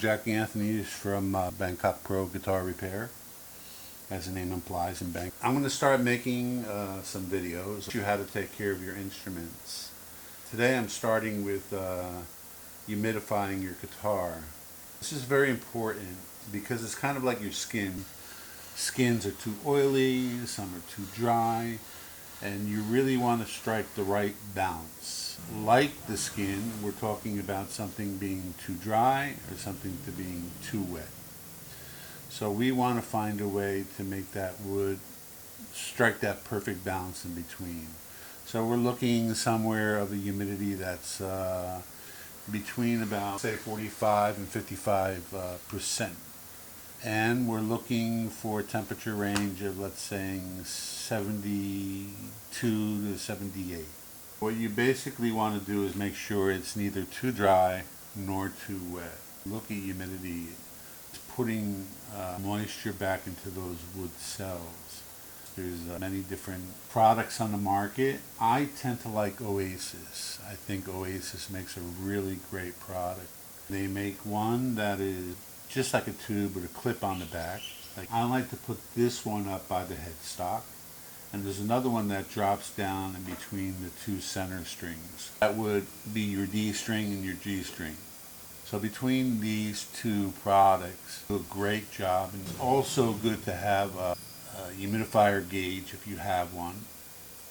Jack Anthony's from Bangkok Pro Guitar Repair, as the name implies, in Bangkok. I'm going to start making some videos on how to take care of your instruments. Today I'm starting with humidifying your guitar. This is very important because it's kind of like your skin. Skins are too oily, some are too dry, and you really want to strike the right balance. Like the skin, we're talking about something being too dry or something to being too wet. So we want to find a way to make that wood strike that perfect balance in between. So we're looking somewhere of a humidity that's between about, say, 45 and 55%. And we're looking for a temperature range of, let's say, 72 to 78. What you basically want to do is make sure it's neither too dry nor too wet. Look at humidity. It's putting moisture back into those wood cells. There's many different products on the market. I tend to like Oasis. I think Oasis makes a really great product. They make one that is just like a tube with a clip on the back. I like to put this one up by the headstock, and there's another one that drops down in between the two center strings. That would be your D string and your G string. So between these two products, do a great job. And it's also good to have a humidifier gauge if you have one.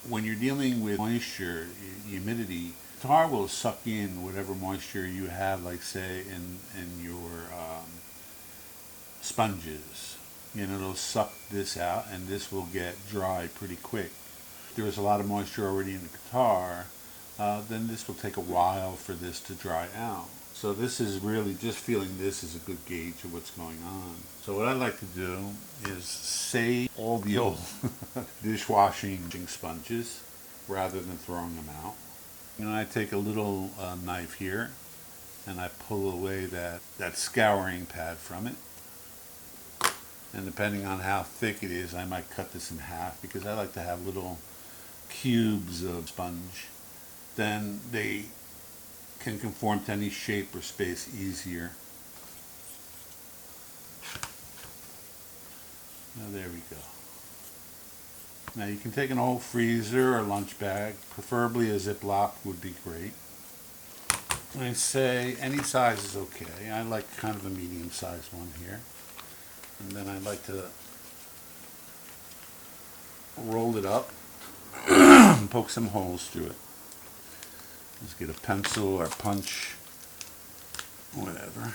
When you're dealing with moisture, humidity, the guitar will suck in whatever moisture you have, like say in your sponges. You know, it'll suck this out and this will get dry pretty quick. If there's a lot of moisture already in the guitar, then this will take a while for this to dry out. So this is really, just feeling this is a good gauge of what's going on. So what I like to do is save all the old dishwashing sponges rather than throwing them out. You know, I take a little knife here and I pull away that scouring pad from it. And depending on how thick it is, I might cut this in half because I like to have little cubes of sponge. Then they can conform to any shape or space easier. Now there we go. Now you can take an old freezer or lunch bag, preferably a Ziploc would be great. I say any size is okay. I like kind of a medium sized one here. And then I like to roll it up and poke some holes through it. Just get a pencil or punch, whatever.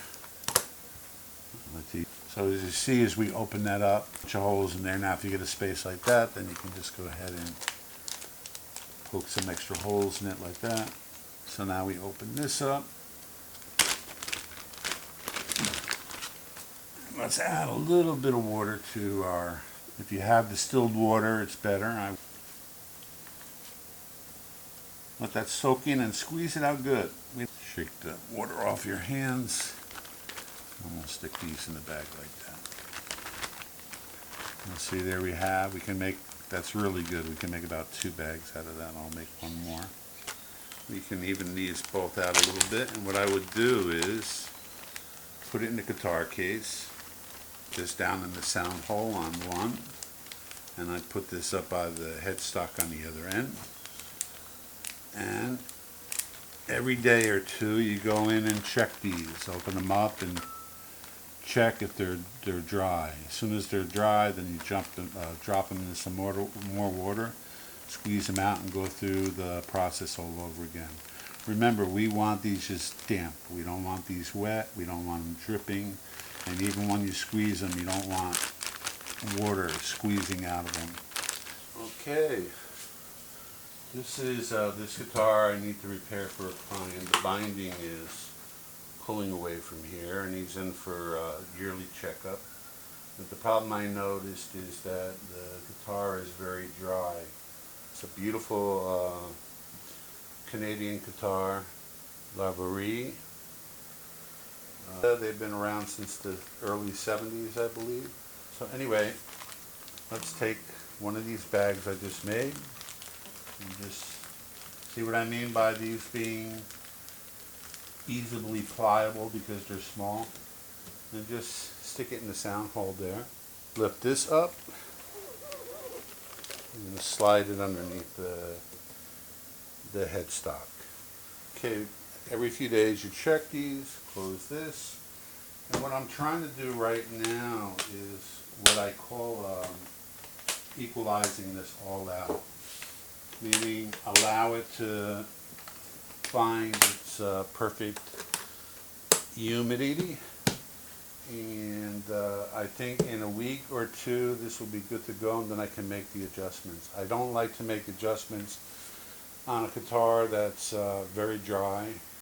So as you see, as we open that up, a bunch of holes in there. Now if you get a space like that, then you can just go ahead and poke some extra holes in it like that. So now we open this up. Let's add a little bit of water to our, if you have distilled water, it's better. Let that soak in and squeeze it out good. Shake the water off your hands. I'm going to stick these in the bag like that. And see, there we have, we can make, that's really good. We can make about 2 bags out of that. I'll make one more. We can even these both out a little bit. And what I would do is put it in the guitar case. Just down in the sound hole on one, and I put this up by the headstock on the other end. And every day or two you go in and check these, open them up and check if they're dry. As soon as they're dry, then you drop them in some more water, squeeze them out, and go through the process all over again. Remember, we want these just damp. We don't want these wet. We don't want them dripping. And even when you squeeze them, you don't want water squeezing out of them. Okay. This is this guitar I need to repair for a client. The binding is pulling away from here, and he's in for a yearly checkup. But the problem I noticed is that the guitar is very dry. It's a beautiful Canadian guitar, Laverie. They've been around since the early 70s, I believe. So anyway, let's take one of these bags I just made and just see what I mean by these being easily pliable because they're small. and just stick it in the sound hole there. Lift this up and slide it underneath the headstock. Okay, every few days you check these, close this. And what I'm trying to do right now is what I call equalizing this all out, meaning allow it to find its perfect humidity. And I think in a week or two this will be good to go, and then I can make the adjustments. I don't like to make adjustments on a guitar that's very dry,